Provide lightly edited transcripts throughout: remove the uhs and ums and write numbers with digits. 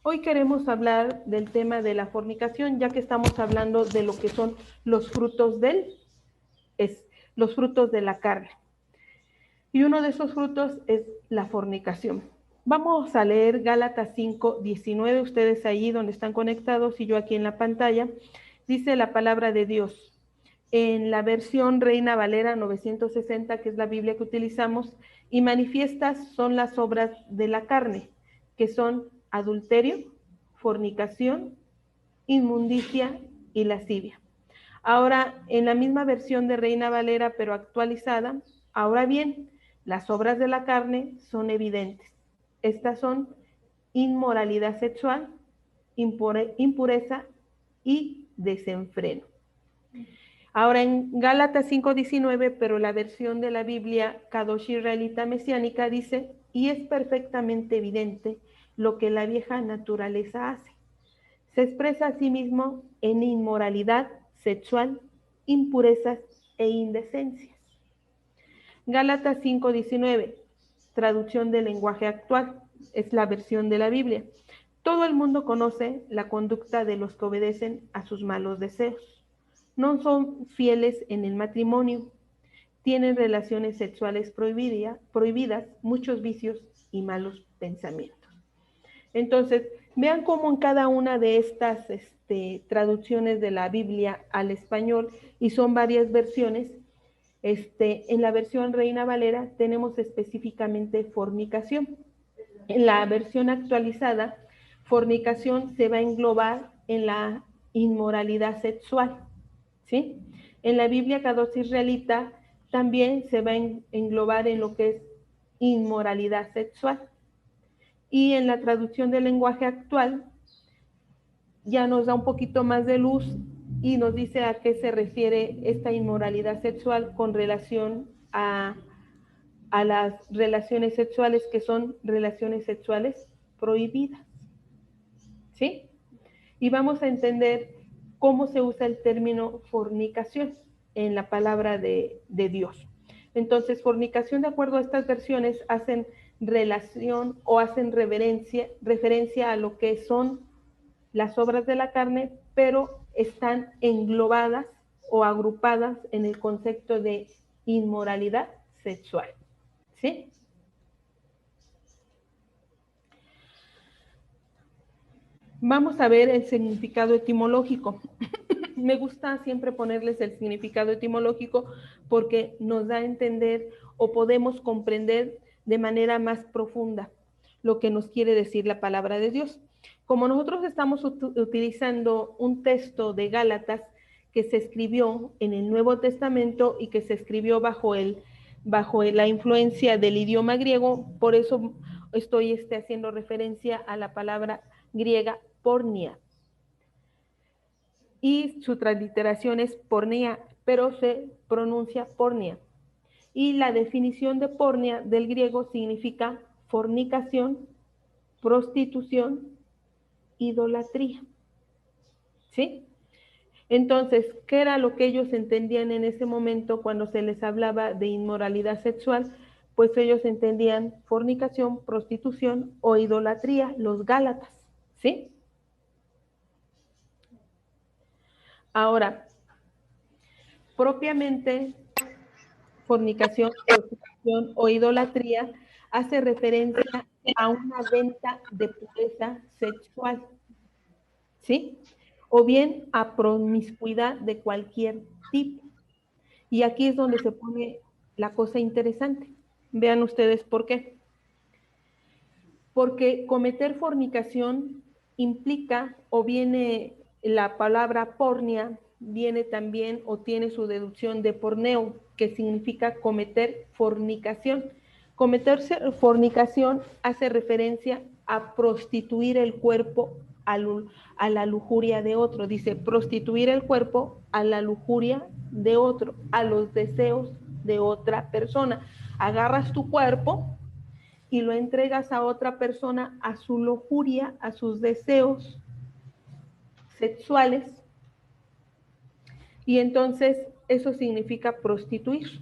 Hoy queremos hablar del tema de la fornicación, ya que estamos hablando de lo que son los frutos los frutos de la carne. Y uno de esos frutos es la fornicación. Vamos a leer Gálatas 5:19, ustedes ahí donde están conectados y yo aquí en la pantalla. Dice la palabra de Dios. En la versión Reina Valera 960, que es la Biblia que utilizamos, y manifiestas son las obras de la carne, que son adulterio, fornicación, inmundicia y lascivia. Ahora, en la misma versión de Reina Valera, pero actualizada, ahora bien, las obras de la carne son evidentes. Estas son inmoralidad sexual, impureza y desenfreno. Ahora en Gálatas 5:19, pero la versión de la Biblia Kadosh Israelita Mesiánica dice, y es perfectamente evidente lo que la vieja naturaleza hace. Se expresa a sí mismo en inmoralidad sexual, impurezas e indecencias. Gálatas 5:19, traducción del lenguaje actual, es la versión de la Biblia. Todo el mundo conoce la conducta de los que obedecen a sus malos deseos. No son fieles en el matrimonio, tienen relaciones sexuales prohibidas, muchos vicios y malos pensamientos. Entonces, vean cómo en cada una de estas traducciones de la Biblia al español, y son varias versiones, en la versión Reina Valera tenemos específicamente fornicación. En la versión actualizada, fornicación se va a englobar en la inmoralidad sexual, ¿sí? En la Biblia Kadosh Israelita también se va a englobar en lo que es inmoralidad sexual. Y en la traducción del lenguaje actual ya nos da un poquito más de luz y nos dice a qué se refiere esta inmoralidad sexual con relación a las relaciones sexuales, que son relaciones sexuales prohibidas, ¿sí? Y vamos a entender cómo se usa el término fornicación en la palabra de Dios. Entonces, fornicación, de acuerdo a estas versiones, hacen relación o hacen referencia a lo que son las obras de la carne, pero están englobadas o agrupadas en el concepto de inmoralidad sexual, ¿sí? Vamos a ver el significado etimológico. Me gusta siempre ponerles el significado etimológico porque nos da a entender o podemos comprender de manera más profunda lo que nos quiere decir la palabra de Dios. Como nosotros estamos utilizando un texto de Gálatas que se escribió en el Nuevo Testamento y que se escribió bajo la influencia del idioma griego, por eso estoy haciendo referencia a la palabra griega pornia, y su transliteración es pornea, pero se pronuncia pornia. Y la definición de pornia del griego significa fornicación, prostitución, idolatría. ¿Sí? Entonces, ¿qué era lo que ellos entendían en ese momento cuando se les hablaba de inmoralidad sexual? Pues ellos entendían fornicación, prostitución o idolatría, los gálatas. ¿Sí? Ahora, propiamente fornicación, prostitución o idolatría hace referencia a una venta de pureza sexual, ¿sí? O bien a promiscuidad de cualquier tipo. Y aquí es donde se pone la cosa interesante. Vean ustedes por qué. Porque cometer fornicación implica, o viene la palabra pornia, viene también o tiene su deducción de porneo, que significa cometer fornicación. Cometer fornicación hace referencia a prostituir el cuerpo a la lujuria de otro. Dice, prostituir el cuerpo a la lujuria de otro, a los deseos de otra persona. Agarras tu cuerpo y lo entregas a otra persona, a su lujuria, a sus deseos sexuales, y entonces eso significa prostituir.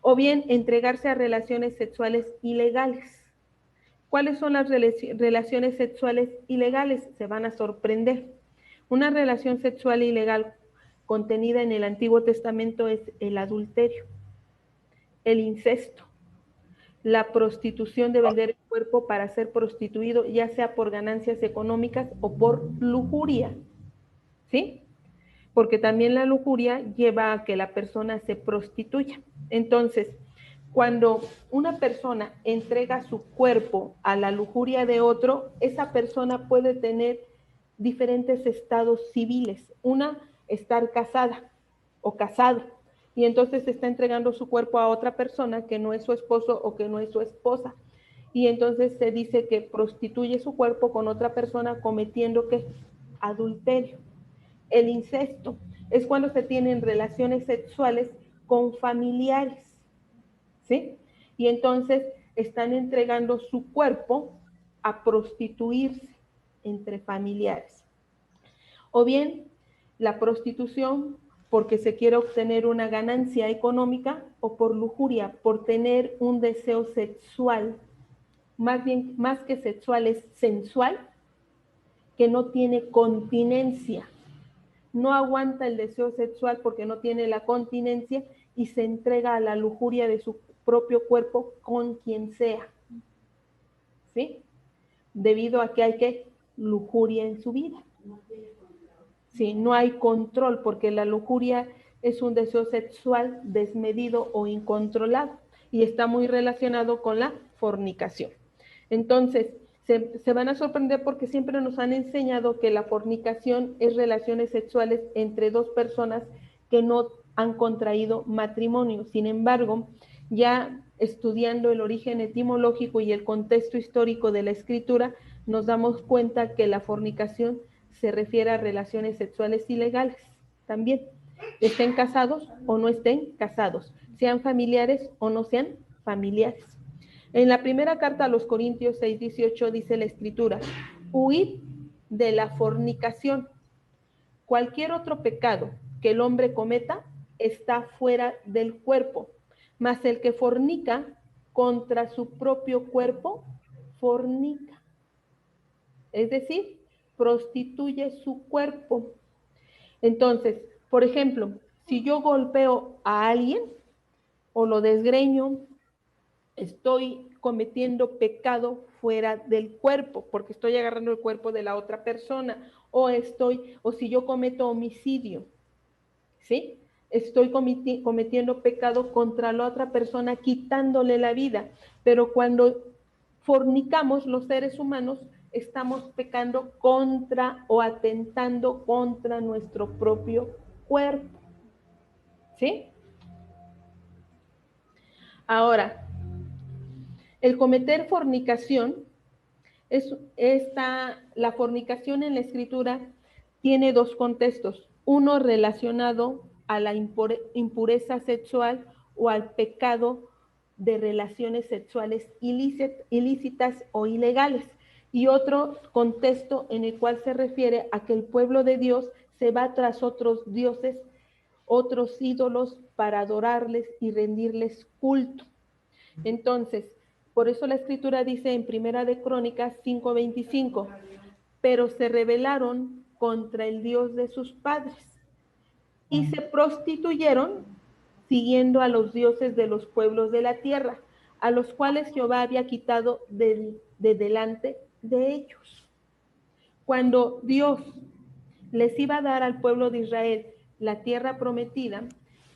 O bien entregarse a relaciones sexuales ilegales. ¿Cuáles son las relaciones sexuales ilegales? Se van a sorprender. Una relación sexual ilegal contenida en el Antiguo Testamento es el adulterio, el incesto, la prostitución de vender el cuerpo para ser prostituido, ya sea por ganancias económicas o por lujuria, ¿sí? Porque también la lujuria lleva a que la persona se prostituya. Entonces, cuando una persona entrega su cuerpo a la lujuria de otro, esa persona puede tener diferentes estados civiles. Una, estar casada o casado, y entonces está entregando su cuerpo a otra persona que no es su esposo o que no es su esposa. Y entonces se dice que prostituye su cuerpo con otra persona cometiendo ¿qué? Adulterio. El incesto es cuando se tienen relaciones sexuales con familiares, ¿sí? Y entonces están entregando su cuerpo a prostituirse entre familiares. O bien la prostitución porque se quiere obtener una ganancia económica o por lujuria, por tener un deseo sexual, más bien, más que sexual, es sensual, que no tiene continencia. No aguanta el deseo sexual porque no tiene la continencia y se entrega a la lujuria de su propio cuerpo con quien sea, ¿sí? Debido a que hay que lujuria en su vida. Sí, no hay control porque la lujuria es un deseo sexual desmedido o incontrolado y está muy relacionado con la fornicación. Entonces, se van a sorprender porque siempre nos han enseñado que la fornicación es relaciones sexuales entre dos personas que no han contraído matrimonio. Sin embargo, ya estudiando el origen etimológico y el contexto histórico de la escritura, nos damos cuenta que la fornicación se refiere a relaciones sexuales ilegales también, estén casados o no estén casados, sean familiares o no sean familiares. En la primera carta a los Corintios 6:18 dice la escritura, huid de la fornicación. Cualquier otro pecado que el hombre cometa está fuera del cuerpo, mas el que fornica contra su propio cuerpo, fornica. Es decir, prostituye su cuerpo. Entonces, por ejemplo, si yo golpeo a alguien o lo desgreño, estoy cometiendo pecado fuera del cuerpo, porque estoy agarrando el cuerpo de la otra persona, o si yo cometo homicidio, ¿sí? Estoy cometiendo pecado contra la otra persona, quitándole la vida. Pero cuando fornicamos los seres humanos, estamos pecando contra o atentando contra nuestro propio cuerpo, ¿sí? Ahora, el cometer fornicación la fornicación en la escritura tiene dos contextos, uno relacionado a la impureza sexual o al pecado de relaciones sexuales ilícitas o ilegales, y otro contexto en el cual se refiere a que el pueblo de Dios se va tras otros dioses, otros ídolos para adorarles y rendirles culto. Entonces, por eso la escritura dice en Primera de Crónicas 5:25, pero se rebelaron contra el Dios de sus padres y se prostituyeron siguiendo a los dioses de los pueblos de la tierra, a los cuales Jehová había quitado de delante de ellos. Cuando Dios les iba a dar al pueblo de Israel la tierra prometida,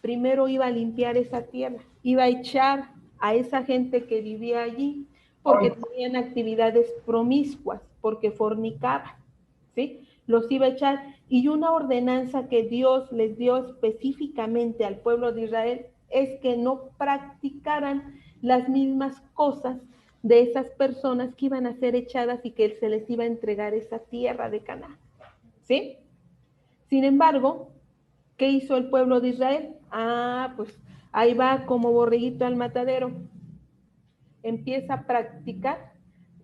primero iba a limpiar esa tierra, iba a echar a esa gente que vivía allí porque tenían actividades promiscuas, porque fornicaban, ¿sí? Los iba a echar, y una ordenanza que Dios les dio específicamente al pueblo de Israel es que no practicaran las mismas cosas de esas personas que iban a ser echadas y que se les iba a entregar esa tierra de Canaán, ¿sí? Sin embargo, ¿qué hizo el pueblo de Israel? Pues ahí va como borreguito al matadero. Empieza a practicar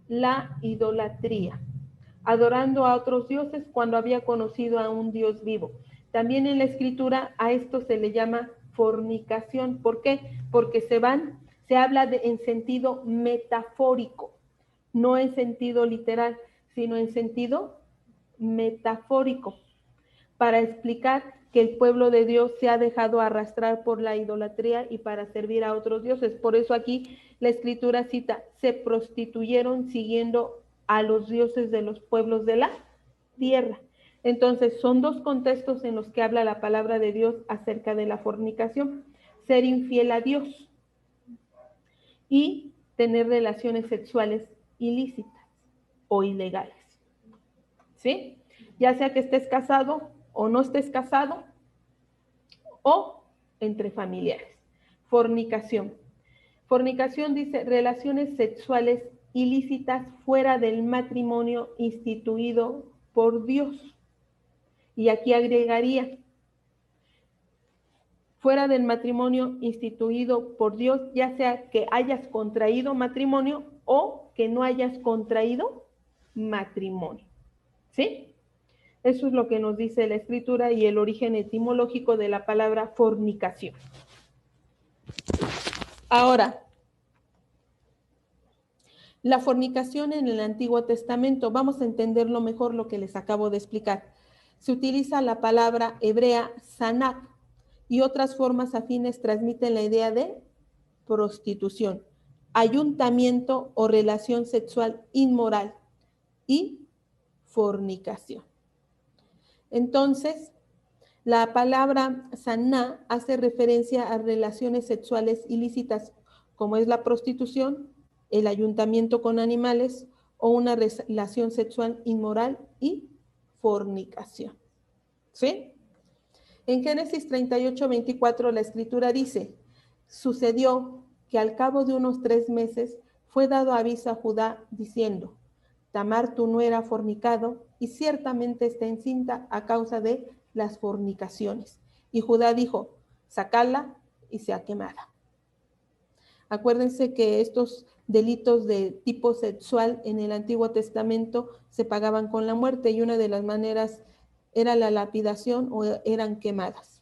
la idolatría, adorando a otros dioses cuando había conocido a un Dios vivo. También en la escritura a esto se le llama fornicación. ¿Por qué? Porque se habla en sentido metafórico. no en sentido literal, sino en sentido metafórico, para explicar que el pueblo de Dios se ha dejado arrastrar por la idolatría y para servir a otros dioses. Por eso aquí la escritura cita, se prostituyeron siguiendo a los dioses de los pueblos de la tierra. Entonces, son dos contextos en los que habla la palabra de Dios acerca de la fornicación: ser infiel a Dios y tener relaciones sexuales ilícitas o ilegales. ¿Sí? Ya sea que estés casado o no estés casado, o entre familiares. Fornicación. Fornicación dice relaciones sexuales ilícitas fuera del matrimonio instituido por Dios. Y aquí agregaría, fuera del matrimonio instituido por Dios, ya sea que hayas contraído matrimonio o que no hayas contraído matrimonio. ¿Sí? Eso es lo que nos dice la escritura y el origen etimológico de la palabra fornicación. Ahora, la fornicación en el Antiguo Testamento, vamos a entenderlo mejor lo que les acabo de explicar. Se utiliza la palabra hebrea sanak y otras formas afines transmiten la idea de prostitución, ayuntamiento o relación sexual inmoral y fornicación. Entonces, la palabra saná hace referencia a relaciones sexuales ilícitas, como es la prostitución, el ayuntamiento con animales o una relación sexual inmoral y fornicación. ¿Sí? En Génesis 38:24 la escritura dice, sucedió que al cabo de unos 3 meses fue dado aviso a Judá diciendo, Tamar tu nuera ha fornicado y ciertamente está encinta a causa de las fornicaciones. Y Judá dijo, sacadla y sea quemada. Acuérdense que estos delitos de tipo sexual en el Antiguo Testamento se pagaban con la muerte y una de las maneras era la lapidación o eran quemadas.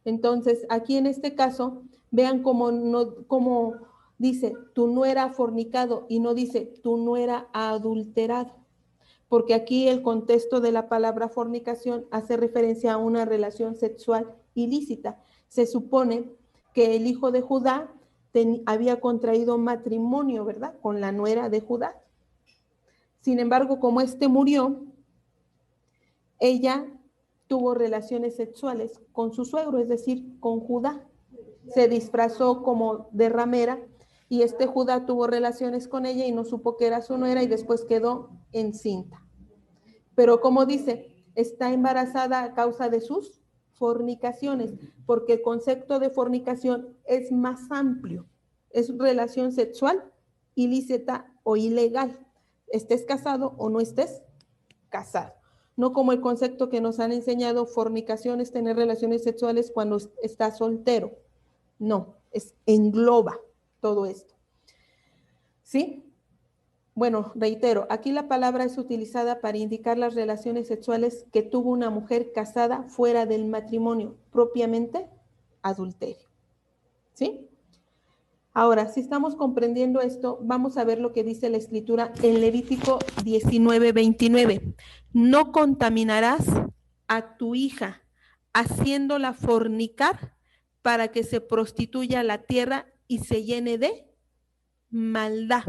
Entonces, aquí en este caso, vean cómo dice, tu nuera ha fornicado y no dice, tu nuera ha adulterado. Porque aquí el contexto de la palabra fornicación hace referencia a una relación sexual ilícita. Se supone que el hijo de Judá había contraído matrimonio, ¿verdad?, con la nuera de Judá. Sin embargo, como éste murió, ella tuvo relaciones sexuales con su suegro, es decir, con Judá. Se disfrazó como de ramera y este Judá tuvo relaciones con ella y no supo que era su nuera y después quedó encinta. Pero como dice, está embarazada a causa de sus fornicaciones, porque el concepto de fornicación es más amplio. Es relación sexual ilícita o ilegal. Estés casado o no estés casado. No como el concepto que nos han enseñado, fornicación es tener relaciones sexuales cuando estás soltero. No, engloba todo esto. ¿Sí? Bueno, reitero, aquí la palabra es utilizada para indicar las relaciones sexuales que tuvo una mujer casada fuera del matrimonio, propiamente adulterio. ¿Sí? Ahora, si estamos comprendiendo esto, vamos a ver lo que dice la Escritura en Levítico 19:29. No contaminarás a tu hija haciéndola fornicar para que se prostituya la tierra y se llene de maldad.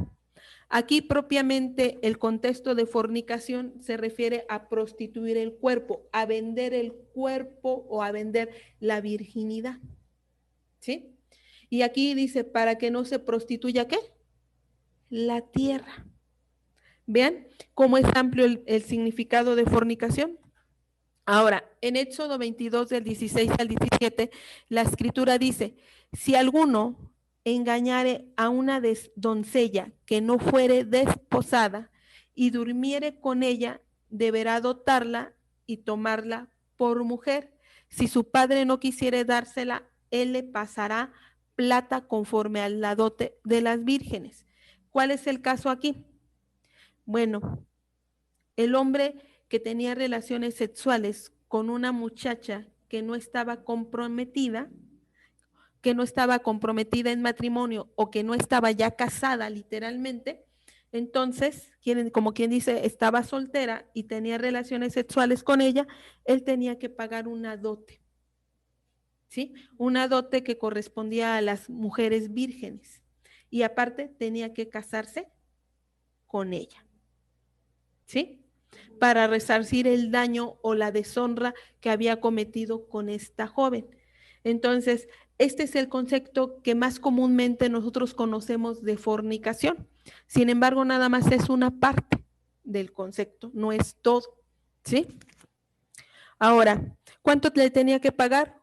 Aquí propiamente el contexto de fornicación se refiere a prostituir el cuerpo, a vender el cuerpo o a vender la virginidad. ¿Sí? Y aquí dice, para que no se prostituya, ¿qué? La tierra. ¿Vean cómo es amplio el significado de fornicación? Ahora, en Éxodo 22, del 16 al 17, la escritura dice, si alguno engañare a una doncella que no fuere desposada y durmiere con ella, deberá dotarla y tomarla por mujer. Si su padre no quisiere dársela, él le pasará plata conforme a la dote de las vírgenes. ¿Cuál es el caso aquí? Bueno, el hombre que tenía relaciones sexuales con una muchacha que no estaba comprometida en matrimonio o que no estaba ya casada literalmente, Entonces, como quien dice, estaba soltera y tenía relaciones sexuales con ella, él tenía que pagar una dote, ¿sí? Una dote que correspondía a las mujeres vírgenes. Y aparte tenía que casarse con ella, ¿sí? Para resarcir el daño o la deshonra que había cometido con esta joven. Entonces, este es el concepto que más comúnmente nosotros conocemos de fornicación. Sin embargo, nada más es una parte del concepto, no es todo, ¿sí? Ahora, ¿cuánto le tenía que pagar?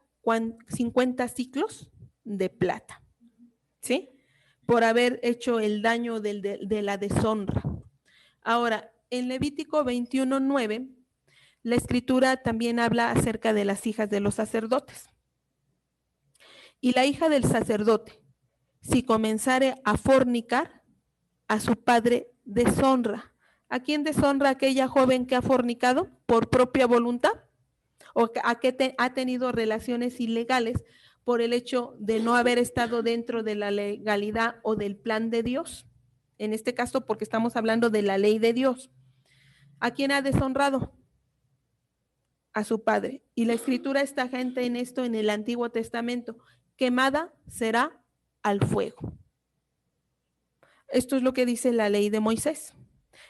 50 ciclos de plata, ¿sí? Por haber hecho el daño de la deshonra. Ahora, en Levítico 21:9, la escritura también habla acerca de las hijas de los sacerdotes. Y la hija del sacerdote, si comenzare a fornicar, a su padre deshonra. ¿A quién deshonra aquella joven que ha fornicado por propia voluntad? ¿O a que ha tenido relaciones ilegales por el hecho de no haber estado dentro de la legalidad o del plan de Dios? En este caso, porque estamos hablando de la ley de Dios. ¿A quién ha deshonrado? A su padre. Y la escritura está gente en esto en el Antiguo Testamento. Quemada será al fuego. Esto es lo que dice la ley de Moisés.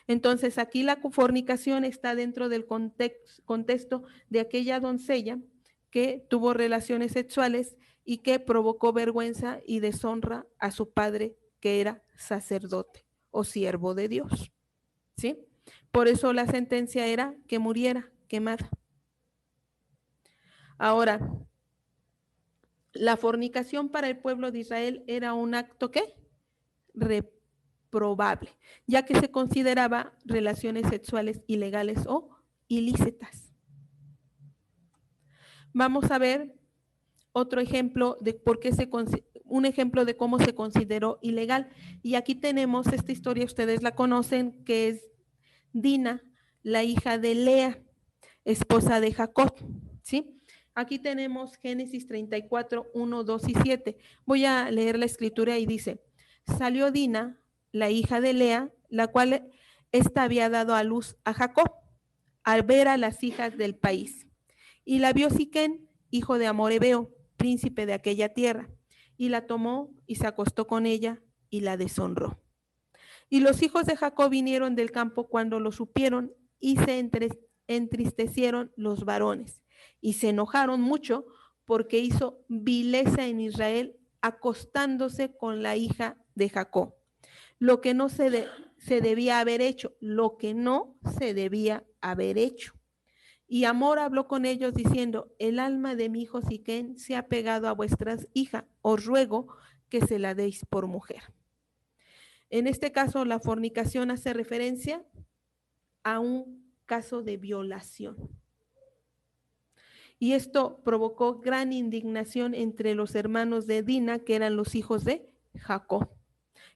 Entonces, aquí la fornicación está dentro del contexto de aquella doncella que tuvo relaciones sexuales y que provocó vergüenza y deshonra a su padre, que era sacerdote o siervo de Dios. ¿Sí? Por eso la sentencia era que muriera quemada. Ahora, la fornicación para el pueblo de Israel era un acto ¿qué? Reprobable, ya que se consideraba relaciones sexuales ilegales o ilícitas. Vamos a ver otro ejemplo de por qué un ejemplo de cómo se consideró ilegal. Y aquí tenemos esta historia, ustedes la conocen, que es Dina, la hija de Lea, esposa de Jacob, ¿sí? Aquí tenemos Génesis 34, 1, 2 y 7. Voy a leer la escritura y dice, salió Dina, la hija de Lea, la cual ésta había dado a luz a Jacob, al ver a las hijas del país. Y la vio Siquén, hijo de Amorebeo, príncipe de aquella tierra, y la tomó y se acostó con ella y la deshonró. Y los hijos de Jacob vinieron del campo cuando lo supieron y se entristecieron los varones y se enojaron mucho porque hizo vileza en Israel acostándose con la hija de Jacob. Lo que no se debía haber hecho, lo que no se debía haber hecho. Y Amor habló con ellos diciendo, el alma de mi hijo Siquén se ha pegado a vuestras hijas, os ruego que se la deis por mujer. En este caso, la fornicación hace referencia a un caso de violación. Y esto provocó gran indignación entre los hermanos de Dina, que eran los hijos de Jacob.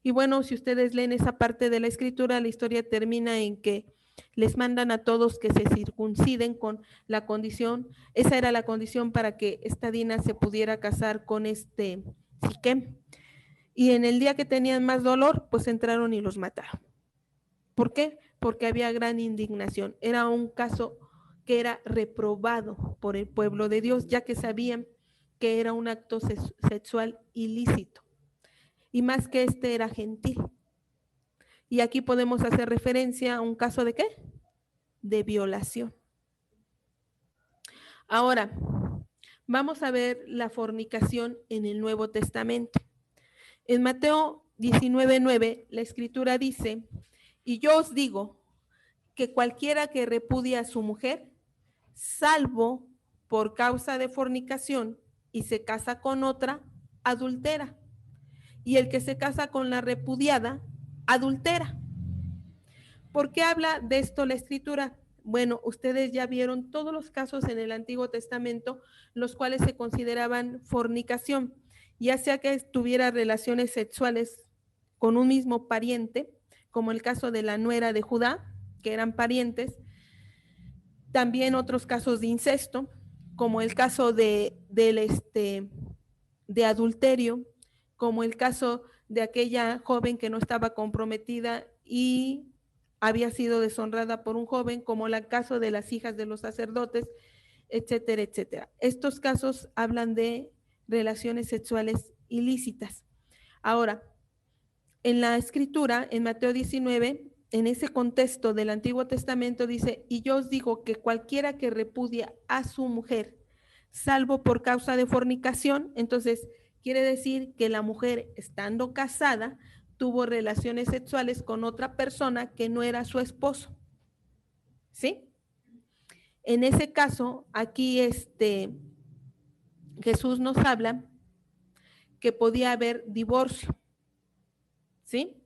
Y bueno, si ustedes leen esa parte de la escritura, la historia termina en que les mandan a todos que se circunciden con la condición, esa era la condición para que esta Dina se pudiera casar con este Siquem. Y en el día que tenían más dolor, pues entraron y los mataron. ¿Por qué? Porque había gran indignación. Era un caso que era reprobado por el pueblo de Dios, ya que sabían que era un acto sexual ilícito. Y más que este era gentil. Y aquí podemos hacer referencia a un caso de ¿qué? De violación. Ahora, vamos a ver la fornicación en el Nuevo Testamento. En Mateo 19:9, la escritura dice, y yo os digo que cualquiera que repudia a su mujer, salvo por causa de fornicación y se casa con otra, adultera. Y el que se casa con la repudiada, adultera. ¿Por qué habla de esto la escritura? Bueno, ustedes ya vieron todos los casos en el Antiguo Testamento, los cuales se consideraban fornicación, ya sea que tuviera relaciones sexuales con un mismo pariente, como el caso de la nuera de Judá, que eran parientes, también otros casos de incesto, como el caso de adulterio, como el caso de aquella joven que no estaba comprometida y había sido deshonrada por un joven, como el caso de las hijas de los sacerdotes, etcétera, etcétera. Estos casos hablan de relaciones sexuales ilícitas. Ahora, en la escritura, en Mateo 19, en ese contexto del Antiguo Testamento dice, y yo os digo que cualquiera que repudia a su mujer, salvo por causa de fornicación, entonces quiere decir que la mujer, estando casada, tuvo relaciones sexuales con otra persona que no era su esposo. ¿Sí? En ese caso, aquí Jesús nos habla que podía haber divorcio. ¿Sí?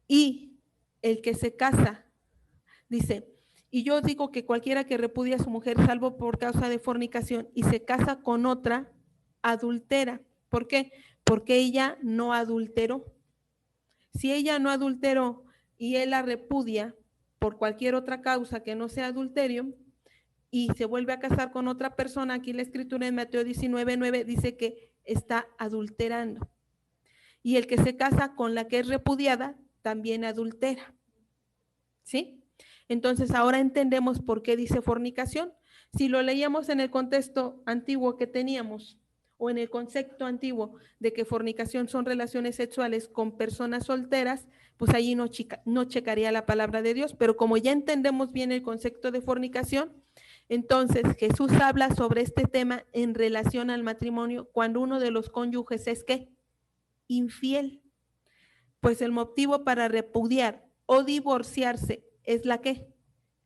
Y el que se casa, dice, y yo digo que cualquiera que repudia a su mujer salvo por causa de fornicación y se casa con otra, adultera. ¿Por qué? Porque ella no adulteró. Si ella no adulteró y él la repudia por cualquier otra causa que no sea adulterio y se vuelve a casar con otra persona, aquí la escritura en Mateo 19:9 dice que está adulterando. Y el que se casa con la que es repudiada también adultera. ¿Sí? Entonces ahora entendemos por qué dice fornicación. Si lo leíamos en el contexto antiguo que teníamos, o en el concepto antiguo de que fornicación son relaciones sexuales con personas solteras, pues allí no checaría la palabra de Dios, pero como ya entendemos bien el concepto de fornicación, entonces Jesús habla sobre este tema en relación al matrimonio cuando uno de los cónyuges es ¿qué? Infiel. Pues el motivo para repudiar o divorciarse es la ¿qué?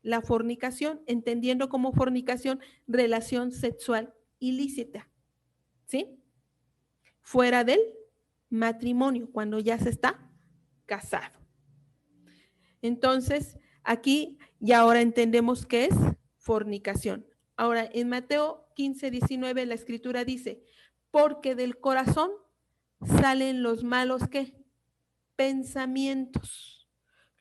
La fornicación, entendiendo como fornicación relación sexual ilícita. ¿Sí? Fuera del matrimonio, cuando ya se está casado. Entonces, aquí ya ahora entendemos qué es fornicación. Ahora, en Mateo 15:19 la escritura dice, porque del corazón salen los malos ¿qué? Pensamientos,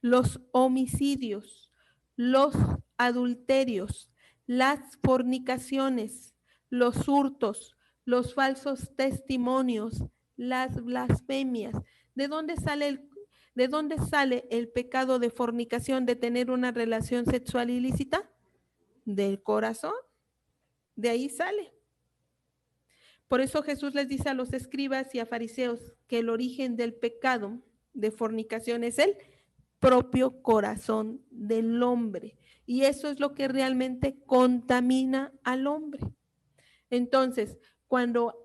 los homicidios, los adulterios, las fornicaciones, los hurtos, los falsos testimonios, las blasfemias. ¿De dónde sale el pecado de fornicación, de tener una relación sexual ilícita? Del corazón. De ahí sale. Por eso Jesús les dice a los escribas y a fariseos que el origen del pecado de fornicación es el propio corazón del hombre. Y eso es lo que realmente contamina al hombre. Entonces, cuando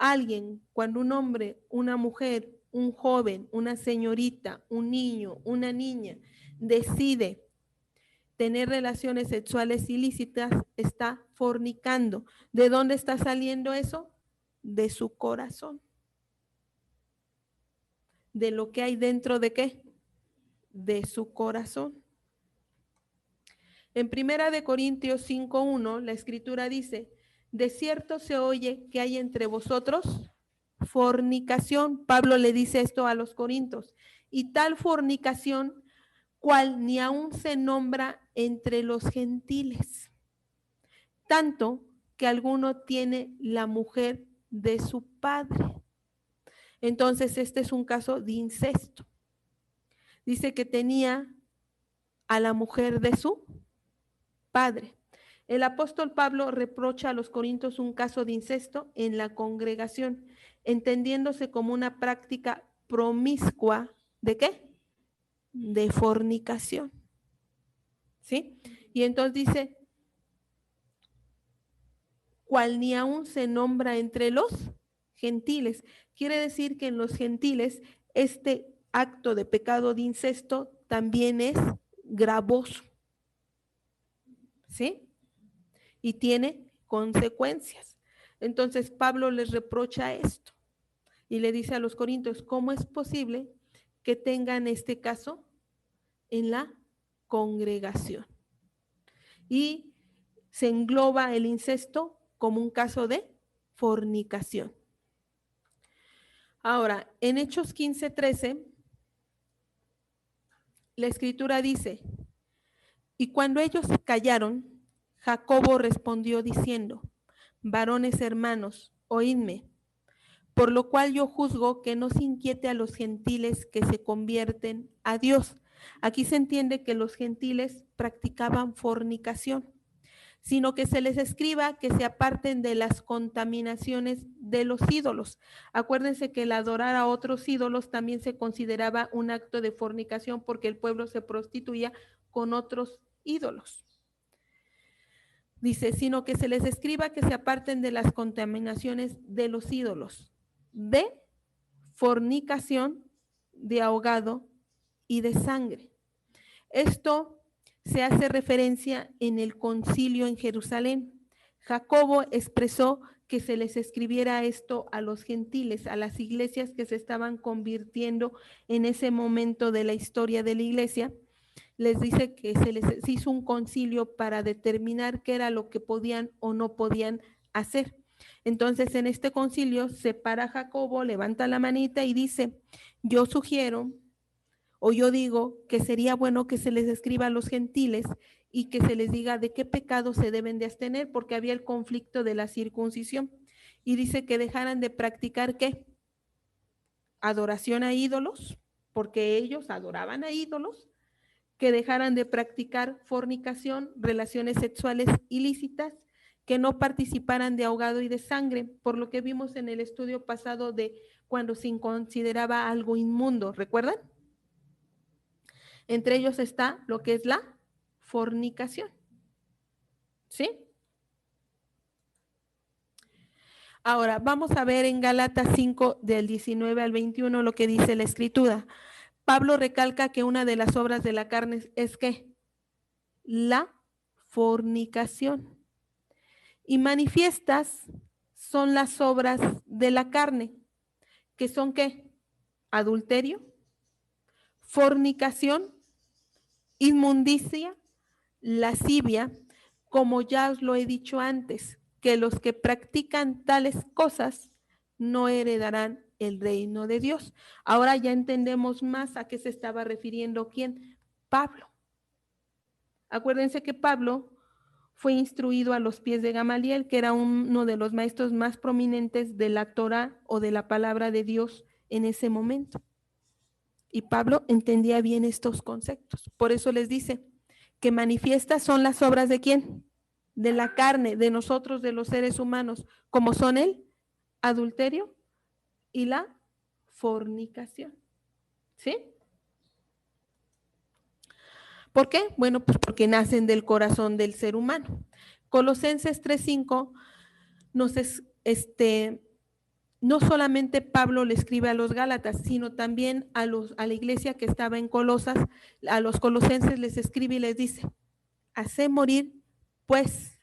un hombre, una mujer, un joven, una señorita, un niño, una niña, decide tener relaciones sexuales ilícitas, está fornicando. ¿De dónde está saliendo eso? De su corazón. De lo que hay dentro de qué? De su corazón. En 1 Corintios 5:1, la escritura dice, de cierto se oye que hay entre vosotros fornicación. Pablo le dice esto a los corintios. Y tal fornicación, cual ni aún se nombra entre los gentiles. Tanto que alguno tiene la mujer de su padre. Entonces, este es un caso de incesto. Dice que tenía a la mujer de su padre. El apóstol Pablo reprocha a los corintios un caso de incesto en la congregación, entendiéndose como una práctica promiscua ¿de qué? De fornicación. ¿Sí? Y entonces dice, cual ni aún se nombra entre los gentiles. Quiere decir que en los gentiles este acto de pecado de incesto también es gravoso. ¿Sí? Y tiene consecuencias. Entonces Pablo les reprocha esto y le dice a los corintios, ¿cómo es posible que tengan este caso en la congregación? Y se engloba el incesto como un caso de fornicación. Ahora, en Hechos 15:13, la escritura dice, y cuando ellos callaron, Jacobo respondió diciendo, varones hermanos, oídme, por lo cual yo juzgo que no se inquiete a los gentiles que se convierten a Dios. Aquí se entiende que los gentiles practicaban fornicación, sino que se les escriba que se aparten de las contaminaciones de los ídolos. Acuérdense que el adorar a otros ídolos también se consideraba un acto de fornicación porque el pueblo se prostituía con otros ídolos. Dice, sino que se les escriba que se aparten de las contaminaciones de los ídolos, de fornicación, de ahogado y de sangre. Esto se hace referencia en el concilio en Jerusalén. Jacobo expresó que se les escribiera esto a los gentiles, a las iglesias que se estaban convirtiendo en ese momento de la historia de la iglesia. Les dice que se les hizo un concilio para determinar qué era lo que podían o no podían hacer. Entonces, en este concilio se para Jacobo, levanta la manita y dice, yo sugiero o yo digo que sería bueno que se les escriba a los gentiles y que se les diga de qué pecados se deben de abstener, porque había el conflicto de la circuncisión. Y dice que dejaran de practicar ¿qué? Adoración a ídolos, porque ellos adoraban a ídolos, que dejaran de practicar fornicación, relaciones sexuales ilícitas, que no participaran de ahogado y de sangre, por lo que vimos en el estudio pasado de cuando se consideraba algo inmundo, ¿recuerdan? Entre ellos está lo que es la fornicación. ¿Sí? Ahora, vamos a ver en Gálatas 5, del 19 al 21, lo que dice la Escritura. Pablo recalca que una de las obras de la carne es ¿qué? La fornicación. Y manifiestas son las obras de la carne, que son ¿qué? Adulterio, fornicación, inmundicia, lascivia, como ya os lo he dicho antes, que los que practican tales cosas no heredarán el reino de Dios. Ahora ya entendemos más a qué se estaba refiriendo quién, Pablo. Acuérdense que Pablo fue instruido a los pies de Gamaliel, que era uno de los maestros más prominentes de la Torá o de la palabra de Dios en ese momento. Y Pablo entendía bien estos conceptos. Por eso les dice que manifiestas son las obras de quién? De la carne, de nosotros, de los seres humanos, como son el adulterio y la fornicación. ¿Sí? ¿Por qué? Bueno, pues porque nacen del corazón del ser humano. Colosenses 3:5 nos no solamente Pablo le escribe a los Gálatas, sino también a la iglesia que estaba en Colosas, a los colosenses les escribe y les dice, haced morir pues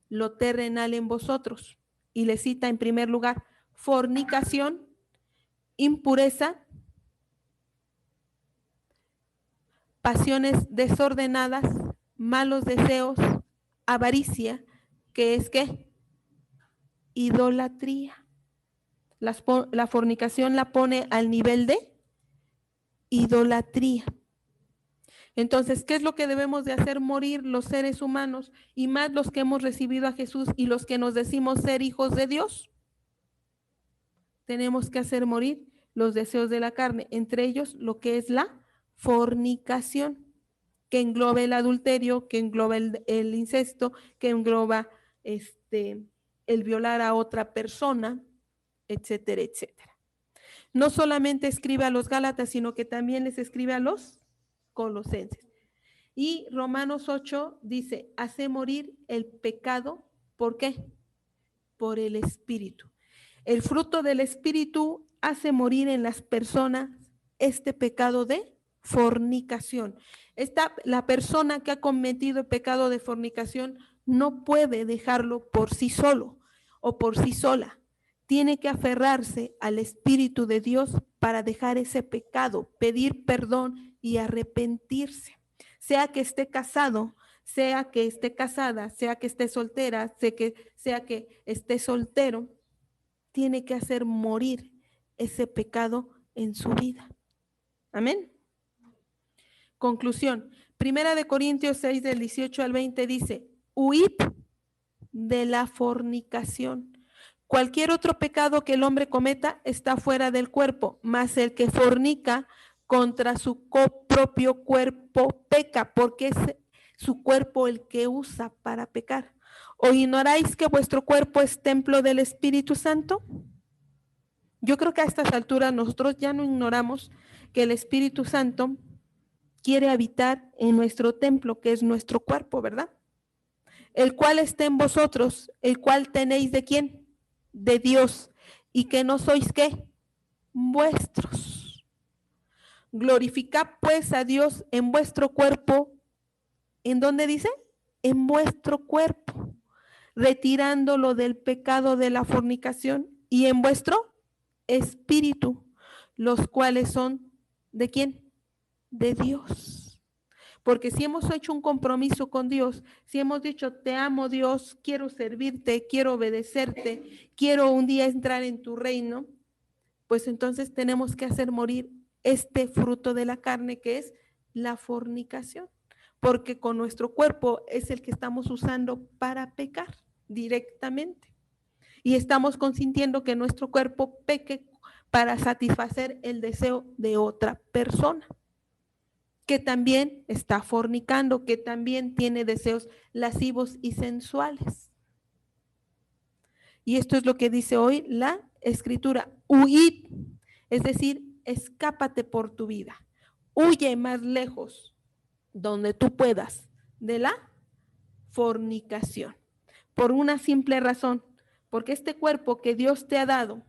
lo terrenal en vosotros. Y les cita en primer lugar, fornicación, impureza, pasiones desordenadas, malos deseos, avaricia, que es ¿qué? Idolatría. La fornicación la pone al nivel de idolatría. Entonces, ¿qué es lo que debemos de hacer? Morir los seres humanos y más los que hemos recibido a Jesús y los que nos decimos ser hijos de Dios. Tenemos que hacer morir los deseos de la carne, entre ellos lo que es la fornicación, que engloba el adulterio, que engloba el incesto, que engloba el violar a otra persona, etcétera, etcétera. No solamente escribe a los Gálatas, sino que también les escribe a los Colosenses. Y Romanos 8 dice, hace morir el pecado, ¿por qué? Por el Espíritu. El fruto del Espíritu hace morir en las personas este pecado de fornicación. La persona que ha cometido el pecado de fornicación no puede dejarlo por sí solo o por sí sola. Tiene que aferrarse al Espíritu de Dios para dejar ese pecado, pedir perdón y arrepentirse. Sea que esté casado, sea que esté casada, sea que esté soltera, sea que esté soltero, tiene que hacer morir ese pecado en su vida. Amén. Conclusión. Primera de Corintios 6, del 18 al 20 dice, huid de la fornicación. Cualquier otro pecado que el hombre cometa está fuera del cuerpo, mas el que fornica contra su propio cuerpo peca, porque es su cuerpo el que usa para pecar. ¿O ignoráis que vuestro cuerpo es templo del Espíritu Santo? Yo creo que a estas alturas nosotros ya no ignoramos que el Espíritu Santo quiere habitar en nuestro templo, que es nuestro cuerpo, ¿verdad? El cual está en vosotros, el cual tenéis ¿de quién? De Dios, y que no sois ¿qué? Vuestros. Glorificad pues a Dios en vuestro cuerpo. ¿En dónde dice? En vuestro cuerpo, retirándolo del pecado de la fornicación, y en vuestro espíritu, los cuales son ¿de quién? De Dios. Porque si hemos hecho un compromiso con Dios, si hemos dicho, te amo Dios, quiero servirte, quiero obedecerte, quiero un día entrar en tu reino, pues entonces tenemos que hacer morir este fruto de la carne que es la fornicación. Porque con nuestro cuerpo es el que estamos usando para pecar directamente. Y estamos consintiendo que nuestro cuerpo peque para satisfacer el deseo de otra persona, que también está fornicando, que también tiene deseos lascivos y sensuales. Y esto es lo que dice hoy la Escritura: huid, es decir, escápate por tu vida, huye más lejos donde tú puedas de la fornicación, por una simple razón, porque este cuerpo que Dios te ha dado,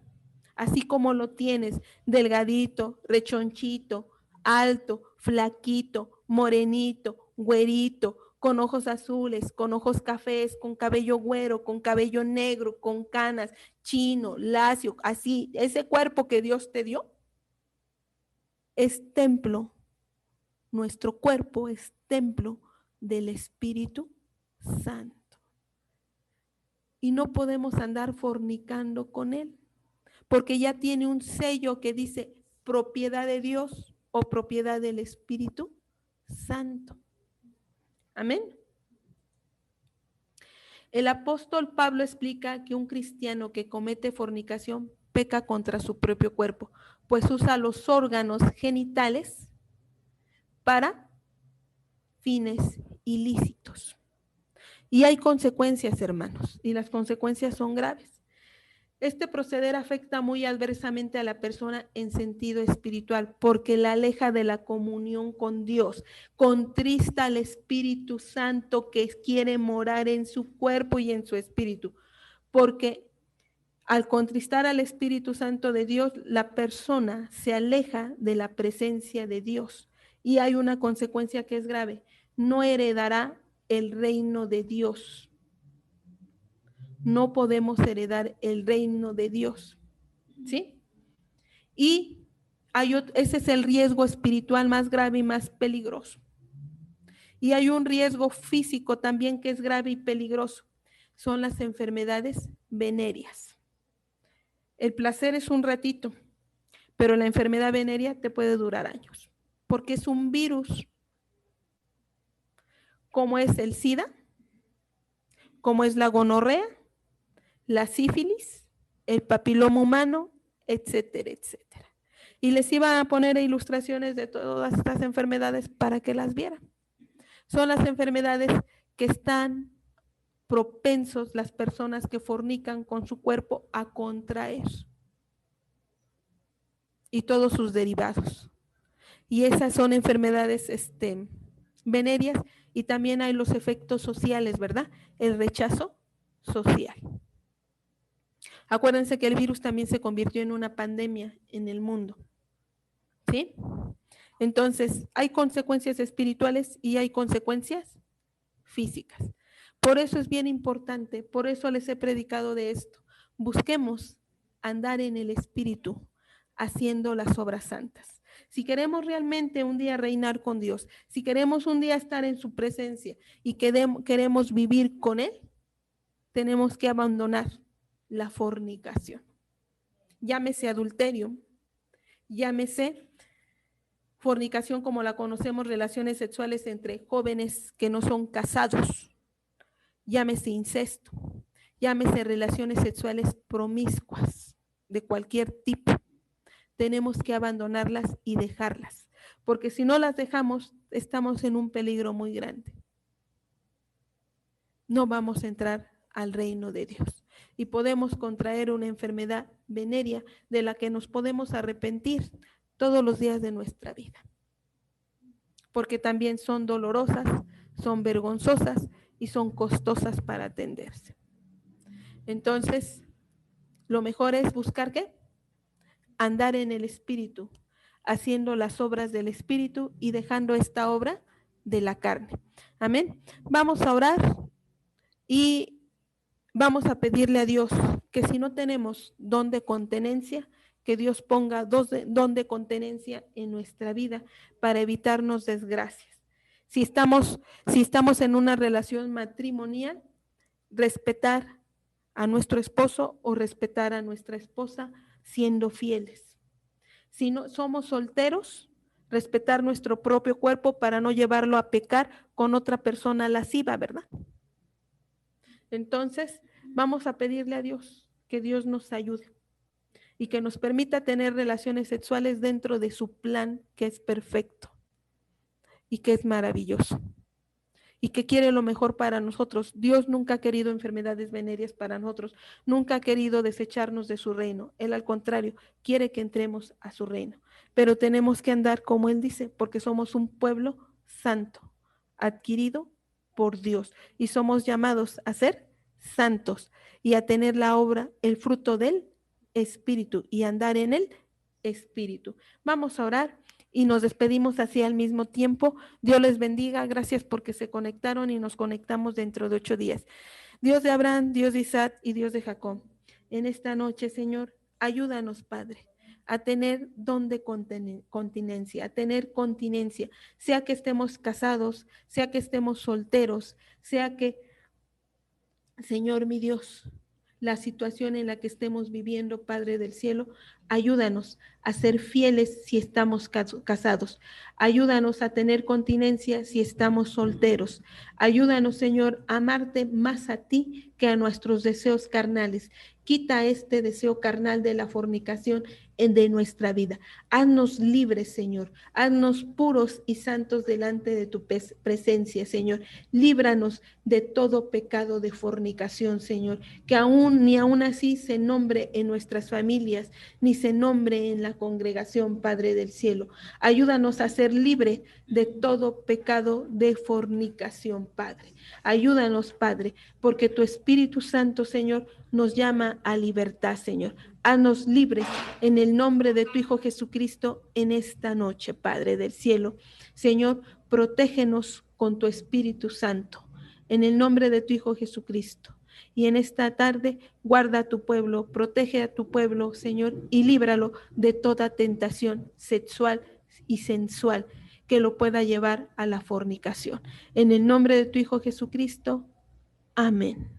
así como lo tienes, delgadito, rechonchito, alto, flaquito, morenito, güerito, con ojos azules, con ojos cafés, con cabello güero, con cabello negro, con canas, chino, lacio, así, ese cuerpo que Dios te dio es templo, nuestro cuerpo es templo del Espíritu Santo. Y no podemos andar fornicando con él, porque ya tiene un sello que dice propiedad de Dios o propiedad del Espíritu Santo. Amén. El apóstol Pablo explica que un cristiano que comete fornicación peca contra su propio cuerpo, pues usa los órganos genitales para fines ilícitos. Y hay consecuencias, hermanos, y las consecuencias son graves. Este proceder afecta muy adversamente a la persona en sentido espiritual, porque la aleja de la comunión con Dios, contrista al Espíritu Santo que quiere morar en su cuerpo y en su espíritu, porque al contristar al Espíritu Santo de Dios, la persona se aleja de la presencia de Dios. Y hay una consecuencia que es grave: no heredará el reino de Dios. No podemos heredar el reino de Dios, ¿sí? Y ese es el riesgo espiritual más grave y más peligroso. Y hay un riesgo físico también que es grave y peligroso. Son las enfermedades venéreas. El placer es un ratito, pero la enfermedad venérea te puede durar años, porque es un virus, como es el SIDA, como es la gonorrea, la sífilis, el papiloma humano, etcétera, etcétera. Y les iba a poner ilustraciones de todas estas enfermedades para que las vieran. Son las enfermedades que están propensos las personas que fornican con su cuerpo a contraer, y todos sus derivados. Y esas son enfermedades venéreas, y también hay los efectos sociales, ¿verdad? El rechazo social. Acuérdense que el virus también se convirtió en una pandemia en el mundo, ¿sí? Entonces, hay consecuencias espirituales y hay consecuencias físicas. Por eso es bien importante, por eso les he predicado de esto. Busquemos andar en el Espíritu, haciendo las obras santas. Si queremos realmente un día reinar con Dios, si queremos un día estar en su presencia y queremos vivir con Él, tenemos que abandonar la fornicación. Llámese adulterio, llámese fornicación como la conocemos, relaciones sexuales entre jóvenes que no son casados, llámese incesto, llámese relaciones sexuales promiscuas de cualquier tipo. Tenemos que abandonarlas y dejarlas, porque si no las dejamos, estamos en un peligro muy grande. No vamos a entrar al reino de Dios y podemos contraer una enfermedad venérea de la que nos podemos arrepentir todos los días de nuestra vida, porque también son dolorosas, son vergonzosas y son costosas para atenderse. Entonces, lo mejor es buscar ¿qué? Andar en el Espíritu, haciendo las obras del Espíritu y dejando esta obra de la carne. Amén. Vamos a orar y vamos a pedirle a Dios que si no tenemos don de continencia, que Dios ponga don de continencia en nuestra vida para evitarnos desgracias. Si estamos en una relación matrimonial, respetar a nuestro esposo o respetar a nuestra esposa siendo fieles. Si no somos solteros, respetar nuestro propio cuerpo para no llevarlo a pecar con otra persona lasciva, ¿verdad? Entonces, vamos a pedirle a Dios que Dios nos ayude y que nos permita tener relaciones sexuales dentro de su plan que es perfecto y que es maravilloso y que quiere lo mejor para nosotros. Dios nunca ha querido enfermedades venéreas para nosotros, nunca ha querido desecharnos de su reino. Él al contrario, quiere que entremos a su reino, pero tenemos que andar como Él dice, porque somos un pueblo santo, adquirido por Dios y somos llamados a ser santos y a tener la obra, el fruto del Espíritu y andar en el Espíritu. Vamos a orar y nos despedimos así al mismo tiempo. Dios les bendiga, gracias porque se conectaron y nos conectamos dentro de 8 días. Dios de Abraham, Dios de Isaac y Dios de Jacob. En esta noche, Señor, ayúdanos, Padre, a tener don de continencia, a tener continencia, sea que estemos casados, sea que estemos solteros, sea que, Señor mi Dios, la situación en la que estemos viviendo, Padre del cielo, ayúdanos a ser fieles si estamos casados, ayúdanos a tener continencia si estamos solteros, ayúdanos, Señor, a amarte más a ti que a nuestros deseos carnales. Quita este deseo carnal de la fornicación de nuestra vida. Haznos libres, Señor. Haznos puros y santos delante de tu presencia, Señor. Líbranos de todo pecado de fornicación, Señor. Que ni aún así se nombre en nuestras familias, ni se nombre en la congregación, Padre del cielo. Ayúdanos a ser libre de todo pecado de fornicación, Padre. Ayúdanos, Padre, porque tu Espíritu Santo, Señor, nos llama a libertad, Señor. Haznos libres en el nombre de tu Hijo Jesucristo en esta noche, Padre del cielo. Señor, protégenos con tu Espíritu Santo, en el nombre de tu Hijo Jesucristo. Y en esta tarde, guarda a tu pueblo, protege a tu pueblo, Señor, y líbralo de toda tentación sexual y sensual que lo pueda llevar a la fornicación. En el nombre de tu Hijo Jesucristo. Amén.